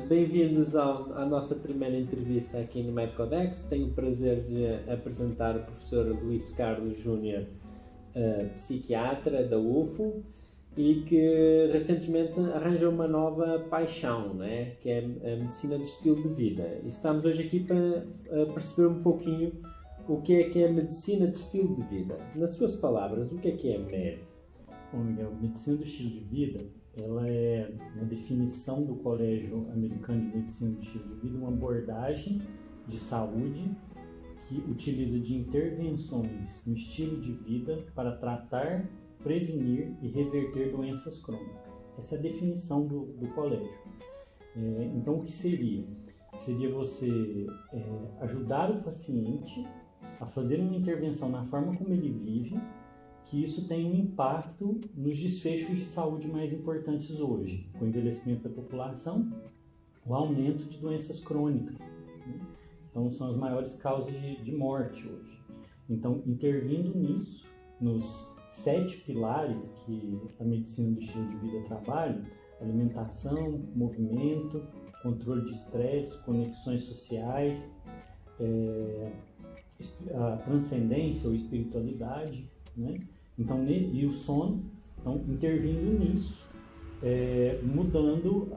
Bem-vindos à nossa primeira entrevista aqui no MedCodex. Tenho o prazer de apresentar o professor Luís Carlos Júnior, psiquiatra da UFO, e que recentemente arranjou uma nova paixão, né? Que é a medicina de estilo de vida. E estamos hoje aqui para perceber um pouquinho o que é a medicina de estilo de vida. Nas suas palavras, o que é MEV? Bom, Miguel, medicina do estilo de vida, ela é uma definição do Colégio Americano de Medicina do Estilo de Vida, uma abordagem de saúde que utiliza de intervenções no estilo de vida para tratar, prevenir e reverter doenças crônicas. Essa é a definição do colégio. Então, o que seria? Seria você ajudar o paciente a fazer uma intervenção na forma como ele vive, que isso tem um impacto nos desfechos de saúde mais importantes hoje, com o envelhecimento da população, o aumento de doenças crônicas, né? Então, são as maiores causas de morte hoje. Então, intervindo nisso, nos 7 pilares que a medicina do estilo de vida trabalha: alimentação, movimento, controle de estresse, conexões sociais, a transcendência ou espiritualidade, né? Então, e o sono, então, intervindo nisso, mudando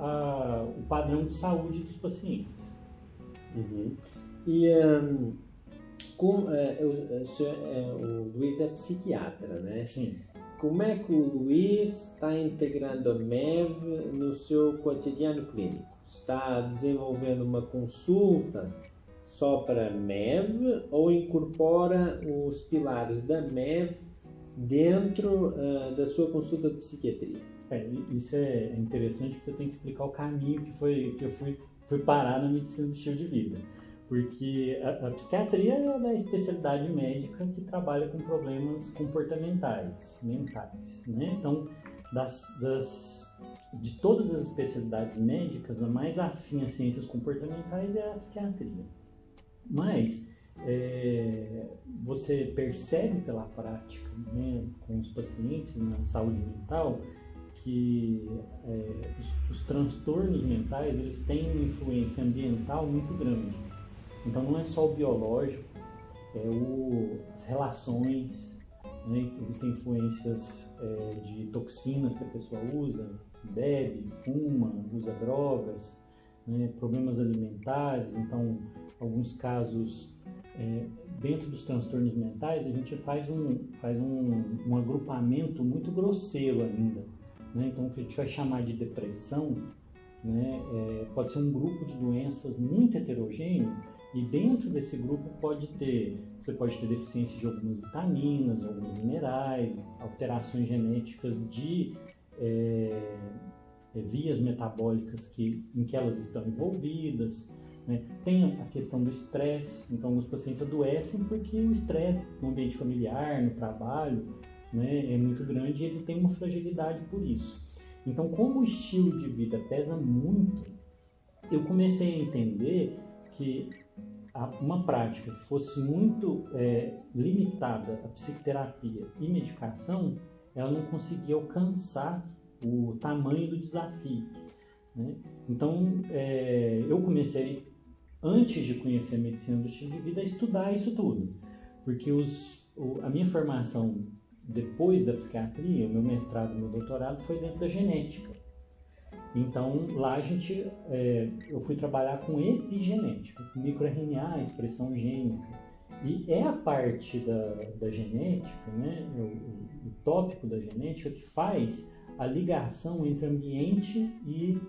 o padrão de saúde dos pacientes. Uhum. E o Luís é psiquiatra, né? Sim. Como é que o Luís está integrando a MEV no seu cotidiano clínico? Está desenvolvendo uma consulta só para MEV ou incorpora os pilares da MEV dentro da sua consulta de psiquiatria? Isso é interessante, porque eu tenho que explicar o caminho que eu fui parar na medicina do estilo de vida. Porque a psiquiatria é a especialidade médica que trabalha com problemas comportamentais, mentais, né? Então, de todas as especialidades médicas, a mais afim às ciências comportamentais é a psiquiatria. Mas você percebe pela prática, né, com os pacientes na saúde mental, que os transtornos mentais, eles têm uma influência ambiental muito grande. Então, não é só o biológico, as relações, né? Existem influências de toxinas que a pessoa usa, bebe, fuma, usa drogas, né? Problemas alimentares. Então, alguns casos, dentro dos transtornos mentais, a gente faz um agrupamento muito grosseiro ainda, né? Então, o que a gente vai chamar de depressão, né? Pode ser um grupo de doenças muito heterogêneo, e dentro desse grupo você pode ter deficiência de algumas vitaminas, de alguns minerais, alterações genéticas de vias metabólicas em que elas estão envolvidas, né? Tem a questão do estresse. Então, alguns pacientes adoecem porque o estresse no ambiente familiar, no trabalho, né, é muito grande, e ele tem uma fragilidade por isso. Então, como o estilo de vida pesa muito, eu comecei a entender que uma prática que fosse muito limitada à psicoterapia e medicação, ela não conseguia alcançar o tamanho do desafio, né? Então, eu comecei, antes de conhecer a medicina do estilo de vida, a estudar isso tudo, porque a minha formação depois da psiquiatria, o meu mestrado e meu doutorado, foi dentro da genética. Então, lá eu fui trabalhar com epigenética, com microRNA, expressão gênica. E é a parte da genética, né, o tópico da genética, que faz a ligação entre o ambiente e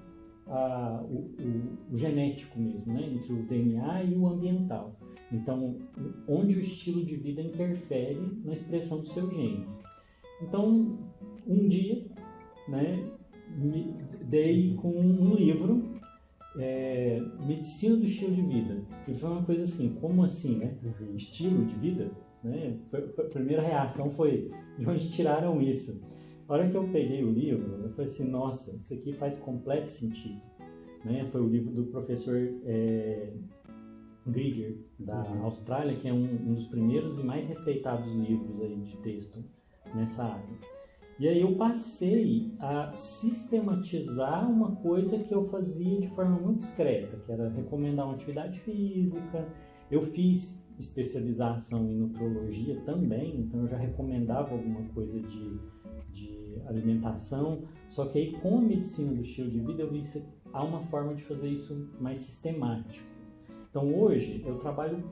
o genético mesmo, né, entre o DNA e o ambiental. Então, onde o estilo de vida interfere na expressão dos seus genes. Então, um dia, né, me dei com um livro, Medicina do Estilo de Vida. E foi uma coisa assim, como assim, né? Estilo de vida? Né? A primeira reação foi, de onde tiraram isso? A hora que eu peguei o livro, eu falei assim, nossa, isso aqui faz completo sentido. Né? Foi o livro do professor Grieger, da Austrália, que é um dos primeiros e mais respeitados livros aí de texto nessa área. E aí eu passei a sistematizar uma coisa que eu fazia de forma muito discreta, que era recomendar uma atividade física. Eu fiz especialização em nutrologia também, então eu já recomendava alguma coisa de alimentação, só que aí com a medicina do estilo de vida eu vi que há uma forma de fazer isso mais sistemático. Então hoje eu trabalho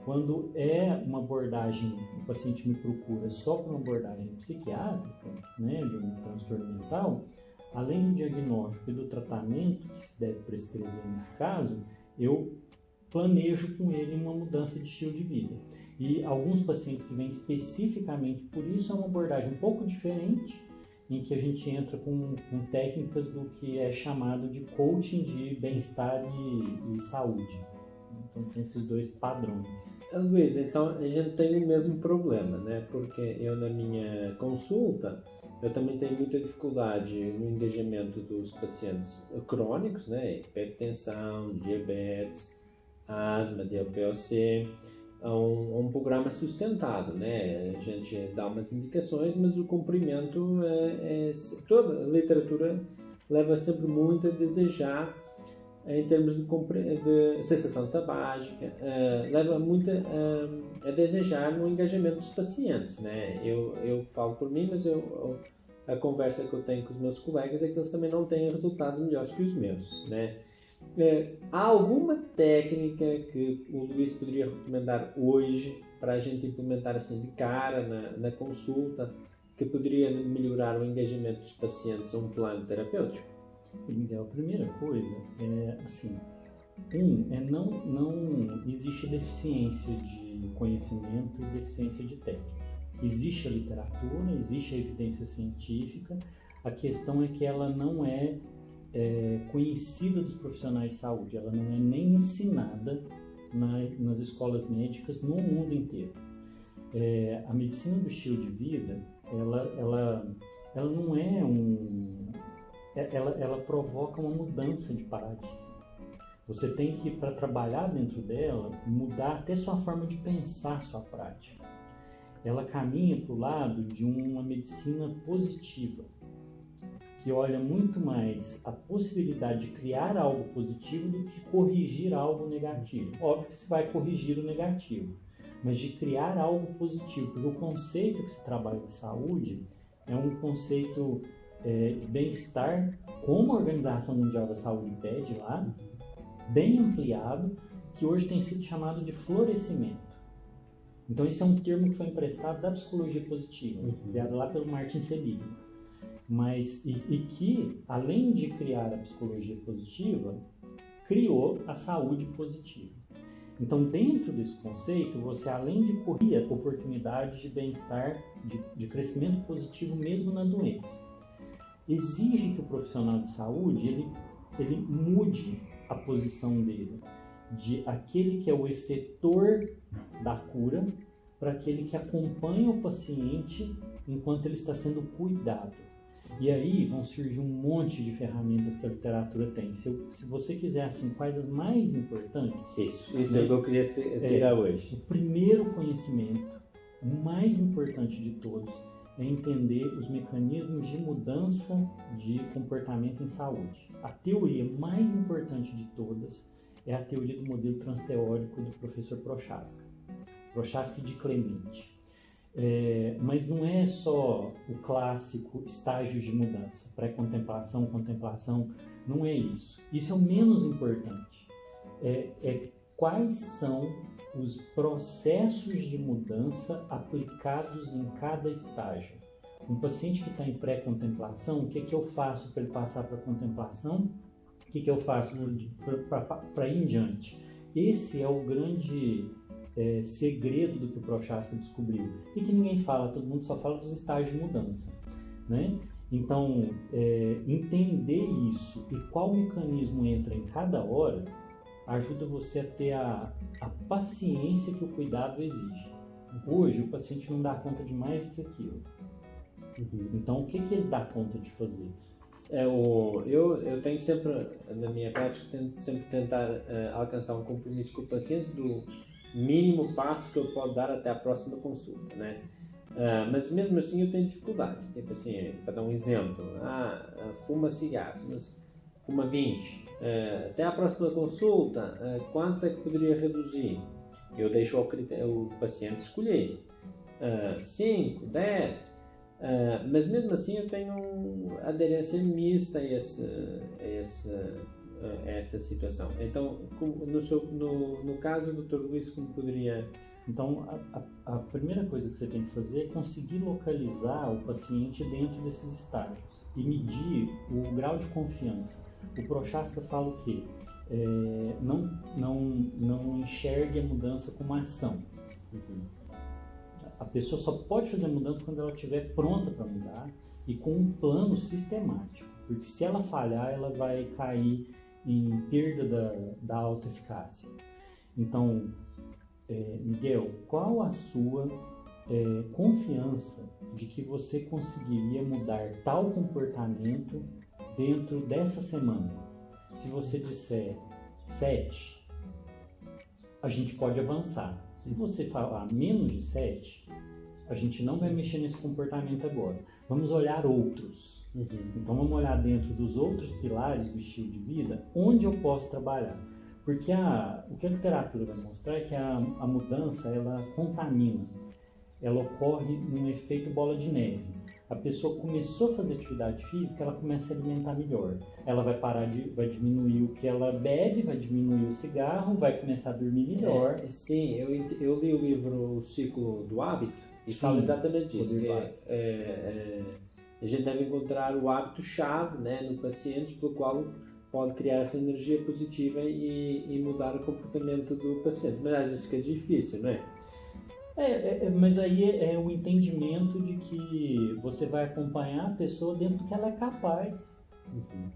quando é uma abordagem, o paciente me procura só por uma abordagem psiquiátrica, né, de um transtorno mental, além do diagnóstico e do tratamento que se deve prescrever nesse caso, eu planejo com ele uma mudança de estilo de vida. E alguns pacientes que vêm especificamente por isso é uma abordagem um pouco diferente, em que a gente entra com técnicas do que é chamado de coaching de bem-estar e saúde. Então tem esses dois padrões. Luiz, então a gente tem o mesmo problema, né? Porque eu na minha consulta, eu também tenho muita dificuldade no engajamento dos pacientes crônicos, né? Hipertensão, diabetes, asma, DLPOC, a um programa sustentado, né? A gente dá umas indicações, mas o cumprimento toda a literatura leva sempre muito a desejar em termos de sensação tabágica, leva muito a desejar no engajamento dos pacientes, né? Eu falo por mim, mas a conversa que eu tenho com os meus colegas é que eles também não têm resultados melhores que os meus, né? Há alguma técnica que o Luiz poderia recomendar hoje para a gente implementar assim de cara na consulta que poderia melhorar o engajamento dos pacientes a um plano terapêutico? Miguel, a primeira coisa é assim, não existe deficiência de conhecimento e deficiência de técnica. Existe a literatura, existe a evidência científica, a questão é que ela não é conhecida dos profissionais de saúde, ela não é nem ensinada nas escolas médicas no mundo inteiro. A medicina do estilo de vida, ela não é ela provoca uma mudança de paradigma. Você tem que, para trabalhar dentro dela, mudar até sua forma de pensar sua prática. Ela caminha para o lado de uma medicina positiva, que olha muito mais a possibilidade de criar algo positivo do que corrigir algo negativo. Óbvio que se vai corrigir o negativo, mas de criar algo positivo, porque o conceito que se trabalha de saúde é um conceito de bem-estar, como a Organização Mundial da Saúde pede lá, bem ampliado, que hoje tem sido chamado de florescimento. Então esse é um termo que foi emprestado da psicologia positiva, criado lá pelo Martin Seligman. Mas, e que, além de criar a psicologia positiva, criou a saúde positiva. Então, dentro desse conceito, você, além de correr oportunidades de bem-estar, de crescimento positivo mesmo na doença, exige que o profissional de saúde ele mude a posição dele de aquele que é o efetor da cura para aquele que acompanha o paciente enquanto ele está sendo cuidado. E aí vão surgir um monte de ferramentas que a literatura tem. Se você quiser, assim, quais as mais importantes... Isso é o que eu queria tirar hoje. O primeiro conhecimento, o mais importante de todos, é entender os mecanismos de mudança de comportamento em saúde. A teoria mais importante de todas é a teoria do modelo transteórico do professor Prochaska de Clemente. Mas não é só o clássico estágios de mudança, pré-contemplação, contemplação, não é isso. Isso é o menos importante. Quais são os processos de mudança aplicados em cada estágio. Um paciente que está em pré-contemplação, o que é que eu faço para ele passar para a contemplação? O que é que eu faço para ir em diante? Esse é o grande segredo do que o Prochaska descobriu e que ninguém fala, todo mundo só fala dos estágios de mudança, né? Então, entender isso e qual mecanismo entra em cada hora ajuda você a ter a paciência que o cuidado exige. Hoje, o paciente não dá conta de mais do que aquilo. Então, o que ele dá conta de fazer? Eu tenho sempre, na minha prática, tento sempre tentar alcançar um compromisso com o paciente do mínimo passo que eu posso dar até a próxima consulta, né? Mas mesmo assim eu tenho dificuldade. Tipo assim, para dar um exemplo, fuma cigarros, mas fuma 20. Até a próxima consulta, quantos é que poderia reduzir? Eu deixo o paciente escolher. 5, 10. Mas mesmo assim eu tenho aderência mista a essa situação. Então, no caso do Dr. Luís, como poderia... Então, a primeira coisa que você tem que fazer é conseguir localizar o paciente dentro desses estágios e medir o grau de confiança. O Prochaska fala o quê? Não enxergue a mudança como ação. A pessoa só pode fazer a mudança quando ela estiver pronta para mudar e com um plano sistemático. Porque se ela falhar, ela vai cair em perda da autoeficácia. Então, Miguel, qual a sua confiança de que você conseguiria mudar tal comportamento dentro dessa semana? Se você disser 7, a gente pode avançar. Se você falar menos de 7, a gente não vai mexer nesse comportamento agora. Vamos olhar outros. Então vamos olhar dentro dos outros pilares do estilo de vida, onde eu posso trabalhar. Porque o que a literatura vai mostrar é que a mudança, ela contamina. Ela ocorre num efeito bola de neve. A pessoa começou a fazer atividade física, ela começa a se alimentar melhor. Ela vai diminuir o que ela bebe, vai diminuir o cigarro, vai começar a dormir melhor. Sim, eu li o livro O Ciclo do Hábito e fala exatamente disso. A gente deve encontrar o hábito-chave, né, no paciente, pelo qual pode criar essa energia positiva e mudar o comportamento do paciente. Mas às vezes fica difícil, não é? Mas aí é o entendimento de que você vai acompanhar a pessoa dentro do que ela é capaz.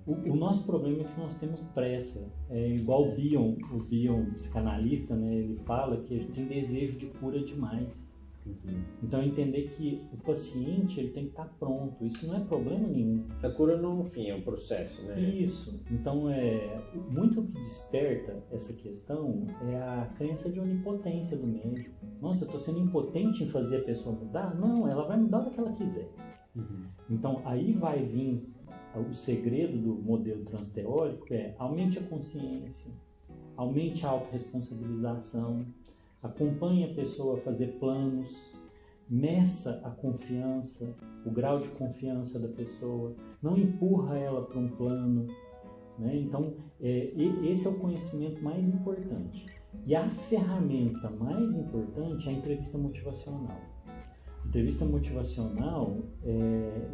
O nosso problema é que nós temos pressa. É igual o Bion, psicanalista, né, ele fala que a gente tem desejo de cura demais. Então entender que o paciente ele tem que estar pronto, isso não é problema nenhum. A cura no fim é um processo, né? Isso. Então muito o que desperta essa questão é a crença de onipotência do médico. Nossa, eu estou sendo impotente em fazer a pessoa mudar? Não, ela vai mudar o que ela quiser. Então aí vai vir o segredo do modelo transteórico, aumente a consciência, aumente a autorresponsabilização, acompanhe a pessoa a fazer planos, meça a confiança, o grau de confiança da pessoa, não empurra ela para um plano, né? Então, esse é o conhecimento mais importante. E a ferramenta mais importante é a entrevista motivacional. A entrevista motivacional,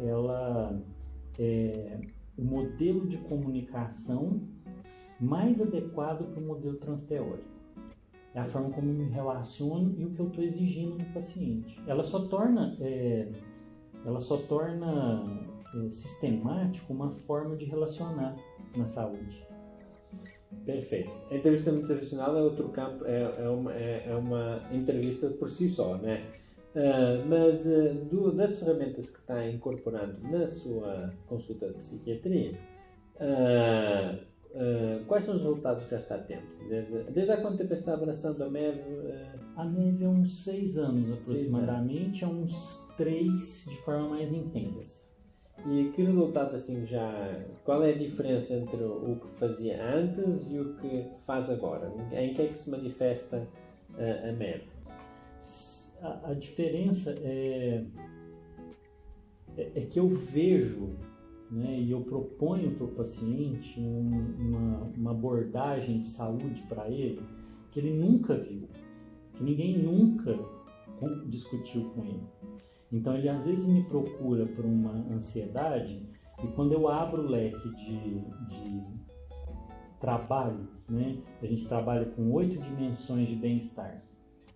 ela é o modelo de comunicação mais adequado para o modelo transteórico. É a forma como eu me relaciono e o que eu estou exigindo do paciente. Ela só torna sistemático uma forma de relacionar na saúde. Perfeito. A entrevista motivacional é outro campo, é uma entrevista por si só, né? Mas das ferramentas que está incorporando na sua consulta de psiquiatria, quais são os resultados que já está tendo? Desde há quanto tempo está abraçando a MEV? A MEV há uns 6 anos aproximadamente, há uns 3 de forma mais intensa. E que resultados assim qual é a diferença entre o que fazia antes e o que faz agora? Em que é que se manifesta a MEV? A diferença é que eu vejo, né, e eu proponho para o paciente uma abordagem de saúde para ele que ele nunca viu, que ninguém nunca discutiu com ele. Então ele às vezes me procura por uma ansiedade e quando eu abro o leque de trabalho, né, a gente trabalha com 8 dimensões de bem-estar,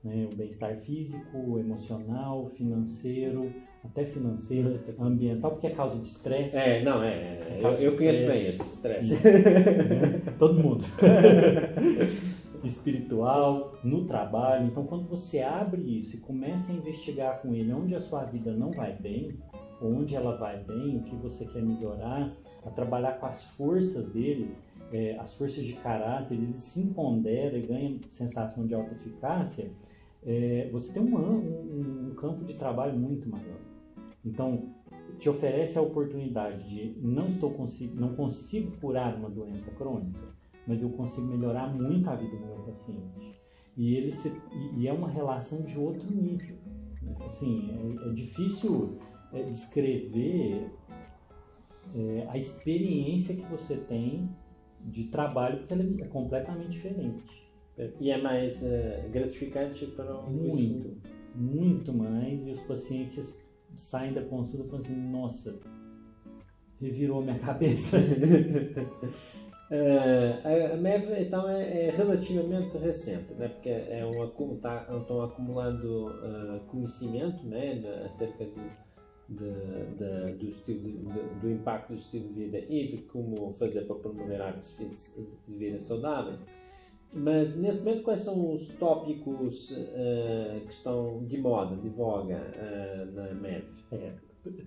né, o bem-estar físico, emocional, financeiro, até financeiro, ambiental, porque é causa de estresse. Eu conheço bem esse estresse. Todo mundo. Espiritual, no trabalho. Então, quando você abre isso e começa a investigar com ele onde a sua vida não vai bem, onde ela vai bem, o que você quer melhorar, a trabalhar com as forças dele, as forças de caráter, ele se empodera e ganha sensação de autoeficácia, você tem um campo de trabalho muito maior. Então, te oferece a oportunidade de não consigo curar uma doença crônica, mas eu consigo melhorar muito a vida do meu paciente. E é uma relação de outro nível, né? Assim, é difícil descrever a experiência que você tem de trabalho, porque ela é completamente diferente. E é mais gratificante para o muito mais, e os pacientes saem da consulta falando assim, nossa, revirou minha cabeça. A MEV então é relativamente recente, né? Porque estão acumulando conhecimento, né? Acerca do impacto do estilo de vida e de como fazer para promover hábitos de vida saudáveis. Mas nesse momento, quais são os tópicos que estão de moda, de voga na MEV?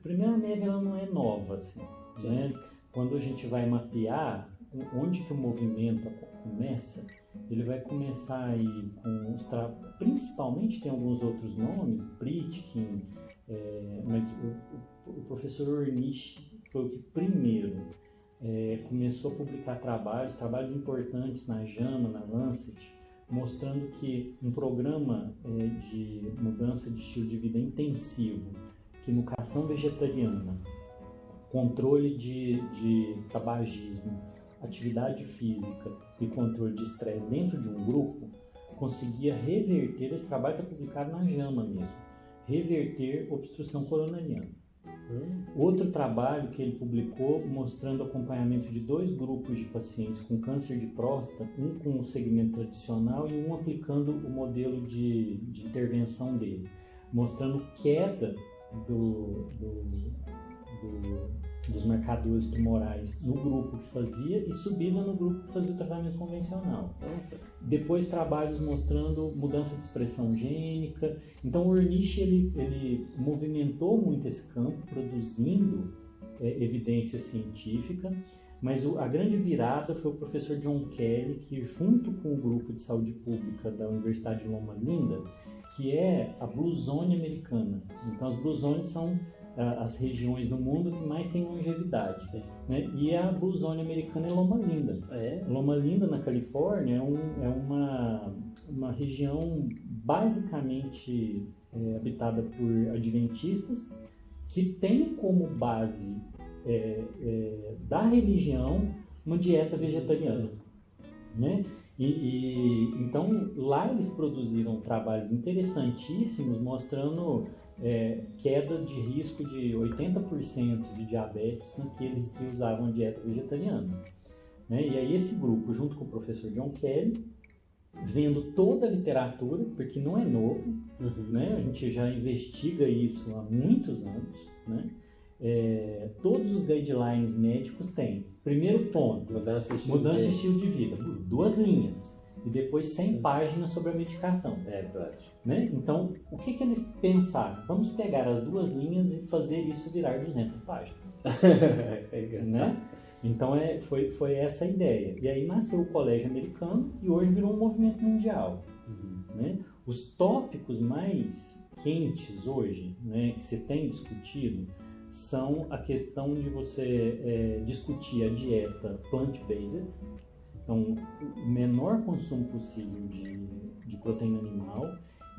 Primeiro, a MEV ela não é nova, assim, né? Quando a gente vai mapear onde que o movimento começa, ele vai começar aí com principalmente tem alguns outros nomes, Pritkin, mas o professor Ornish foi o que primeiro começou a publicar trabalhos importantes na JAMA, na Lancet, mostrando que um programa de mudança de estilo de vida intensivo, que educação vegetariana, controle de tabagismo, atividade física e controle de estresse dentro de um grupo, conseguia reverter, esse trabalho está publicado na JAMA mesmo, reverter obstrução coronariana. Outro trabalho que ele publicou mostrando o acompanhamento de 2 grupos de pacientes com câncer de próstata, um com o segmento tradicional e um aplicando o modelo de intervenção dele, mostrando queda dos marcadores tumorais no grupo que fazia e subida no grupo que fazia o tratamento convencional. Depois trabalhos mostrando mudança de expressão gênica. Então o Ornish ele movimentou muito esse campo, produzindo evidência científica, mas a grande virada foi o professor John Kelly, que junto com o grupo de saúde pública da Universidade de Loma Linda, que é a Blue Zone americana. Então as Blue Zones são as regiões no mundo que mais têm longevidade, né? E a Blue Zone americana é Loma Linda. Loma Linda, na Califórnia, é uma região basicamente habitada por adventistas que tem como base da religião uma dieta vegetariana, né? Então lá eles produziram trabalhos interessantíssimos mostrando queda de risco de 80% de diabetes naqueles que usavam a dieta vegetariana, né? E aí esse grupo, junto com o professor John Kelly, vendo toda a literatura, porque não é novo, né? A gente já investiga isso há muitos anos, né? Todos os guidelines médicos têm, primeiro ponto, mudança de estilo de vida, 2 linhas, e depois 100 páginas sobre a medicação. Verdade. Né? Então, o que eles pensaram? Vamos pegar as 2 linhas e fazer isso virar 200 páginas. Né? Então, foi essa a ideia. E aí nasceu o Colégio Americano e hoje virou um movimento mundial. Né? Os tópicos mais quentes hoje, né, que você tem discutido, são a questão de você discutir a dieta plant-based, então o menor consumo possível de proteína animal.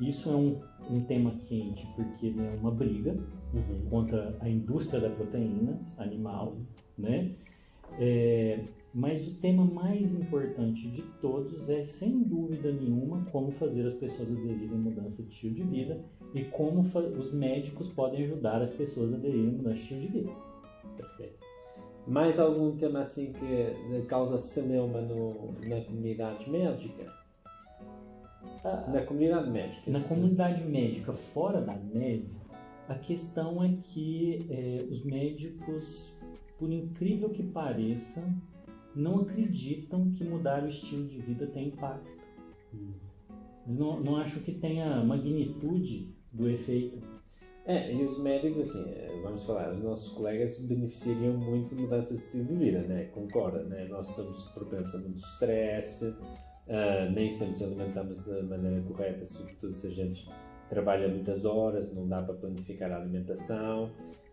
Isso é um tema quente porque é uma briga contra a indústria da proteína animal, né? Mas o tema mais importante de todos é, sem dúvida nenhuma, como fazer as pessoas aderirem à mudança de estilo de vida e como os médicos podem ajudar as pessoas a aderirem à mudança de estilo de vida. Perfeito. Mais algum tema assim que causa celeuma na comunidade médica? Na comunidade médica. Na comunidade médica, fora da MEV, a questão é que os médicos, por incrível que pareça, não acreditam que mudar o estilo de vida tem impacto. Eles não acham que tenha magnitude do efeito. E os médicos, assim, vamos falar, os nossos colegas beneficiariam muito de mudança de estilo de vida, né? Concorda, né? Nós somos propensos a muito estresse, Nem sempre nos alimentamos da maneira correta, sobretudo se a gente trabalha muitas horas, não dá para planificar a alimentação,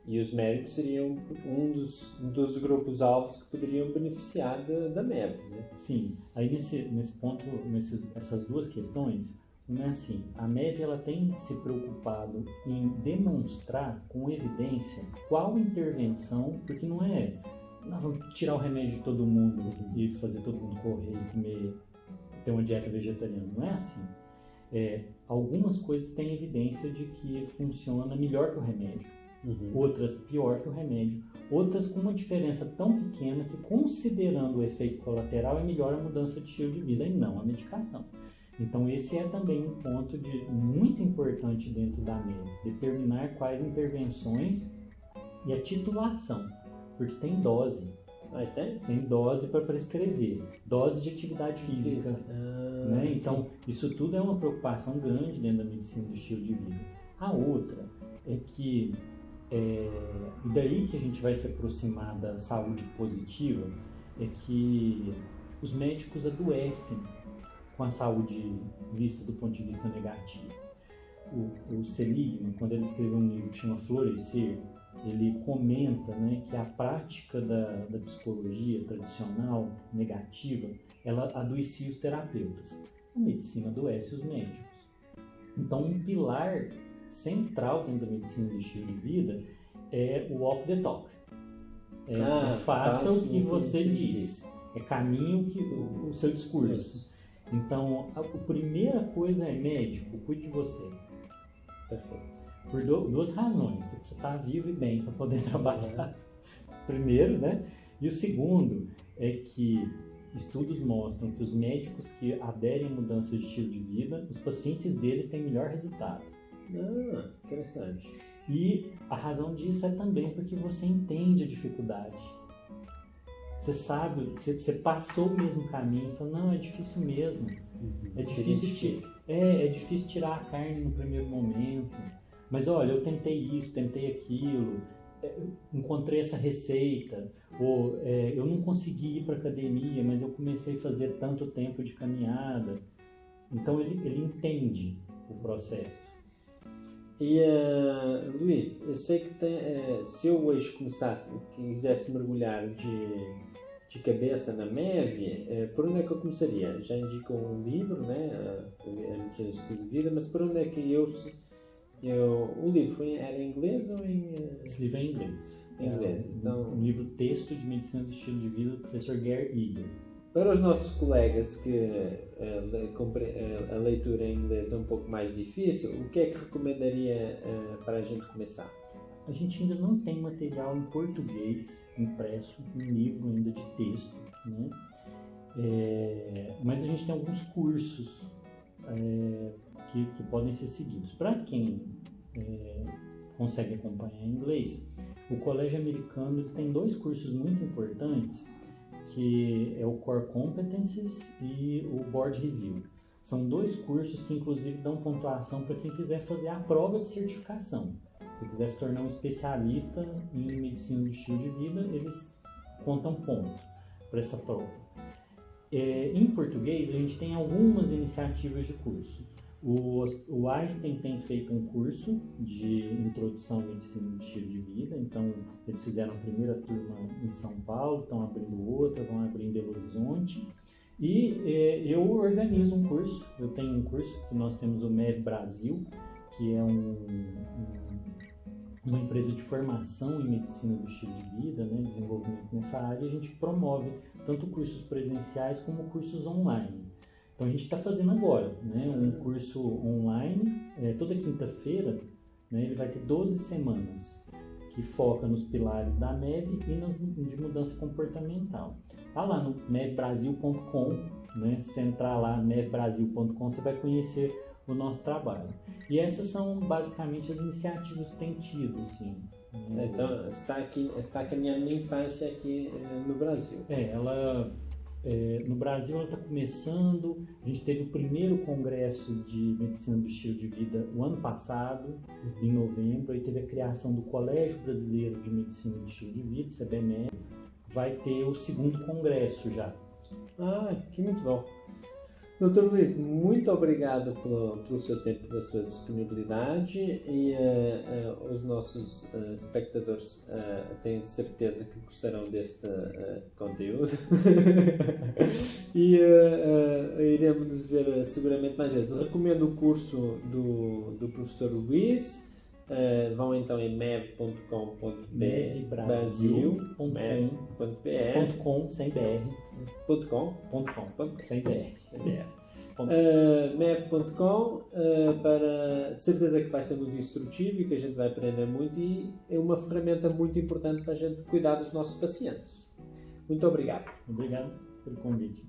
e os médicos seriam um dos grupos-alvos que poderiam beneficiar da MEV, né? Sim, aí nesse ponto, essas duas questões, não é assim, a MEV ela tem se preocupado em demonstrar com evidência qual intervenção, porque não é, vamos tirar o remédio de todo mundo e fazer todo mundo correr e comer, ter uma dieta vegetariana, não é assim. Algumas coisas têm evidência de que funciona melhor que o remédio, outras pior que o remédio, outras com uma diferença tão pequena que, considerando o efeito colateral, é melhor a mudança de estilo de vida e não a medicação. Então esse é também um ponto muito importante dentro da MEV, determinar quais intervenções e a titulação, porque tem dose. Tem dose para prescrever, dose de atividade física, né? Então, isso tudo é uma preocupação grande dentro da medicina do estilo de vida. A outra é que, e daí que a gente vai se aproximar da saúde positiva, é que os médicos adoecem com a saúde vista do ponto de vista negativo. O Seligman, quando ele escreveu um livro que chama Florescer, ele comenta, né, que a prática da psicologia tradicional negativa, ela adoecia os terapeutas. A medicina adoece os médicos. Então, um pilar central dentro da medicina do estilo de vida é o walk the talk. Faça o que você diz. Caminho o seu discurso. Então, a primeira coisa é médico, cuide de você. Perfeito. Por duas razões. Você precisa estar vivo e bem para poder trabalhar. Primeiro, né? E o segundo é que estudos mostram que os médicos que aderem à mudança de estilo de vida, os pacientes deles têm melhor resultado. Interessante. E a razão disso é também porque você entende a dificuldade. Você sabe, você passou o mesmo caminho e fala, não, é difícil mesmo. É difícil tirar a carne no primeiro momento. Mas olha, eu tentei isso, tentei aquilo, encontrei essa receita, ou eu não consegui ir para academia, mas eu comecei a fazer tanto tempo de caminhada. Então ele entende o processo. E Luís, eu sei que se eu hoje quisesse mergulhar de cabeça na MEV, por onde é que eu começaria? Já indicou um livro, né? A Medicina do Estilo de Vida, mas por onde é que o livro era em inglês ou em... Esse livro é em inglês. Em inglês, então... Um livro texto de Medicina do Estilo de Vida do professor Gary Eager. Para os nossos colegas que a leitura em inglês é um pouco mais difícil, o que é que recomendaria para a gente começar? A gente ainda não tem material em português impresso, um livro ainda de texto, né? Mas a gente tem alguns cursos que podem ser seguidos. Para quem consegue acompanhar em inglês, o Colégio Americano ele tem dois cursos muito importantes, que é o Core Competencies e o Board Review. São dois cursos que inclusive dão pontuação para quem quiser fazer a prova de certificação. Se quiser se tornar um especialista em medicina do estilo de vida, eles contam ponto para essa prova. Em português, a gente tem algumas iniciativas de curso. O Einstein tem feito um curso de introdução à medicina do estilo de vida, então eles fizeram a primeira turma em São Paulo, estão abrindo outra, vão abrir em Belo Horizonte. E eu organizo um curso, eu tenho um curso que nós temos o MEV Brasil, que é uma empresa de formação em medicina do estilo de vida, né, desenvolvimento nessa área, e a gente promove tanto cursos presenciais como cursos online. Então a gente está fazendo agora, né, um curso online, toda quinta-feira, né, ele vai ter 12 semanas, que foca nos pilares da MEV e de mudança comportamental. Está lá no mevbrasil.com, né, se você entrar lá mevbrasil.com, você vai conhecer o nosso trabalho. E essas são basicamente as iniciativas que tem tido, assim. Então, está caminhando na infância aqui no Brasil. No Brasil ela está começando, a gente teve o primeiro congresso de medicina do estilo de vida o ano passado, em novembro, aí teve a criação do Colégio Brasileiro de Medicina do Estilo de Vida, o CBME, vai ter o segundo congresso já. Que muito bom. Dr. Luís, muito obrigado pelo seu tempo, pela sua disponibilidade e os nossos espectadores tenho certeza que gostarão deste conteúdo e iremos nos ver seguramente mais vezes. Recomendo o curso do professor Luís. Vão então em mev.com.br Brasil.com sem BR. Sem BR. mev.com para de certeza que vai ser muito instrutivo e que a gente vai aprender muito e é uma ferramenta muito importante para a gente cuidar dos nossos pacientes. Muito obrigado. Obrigado pelo convite.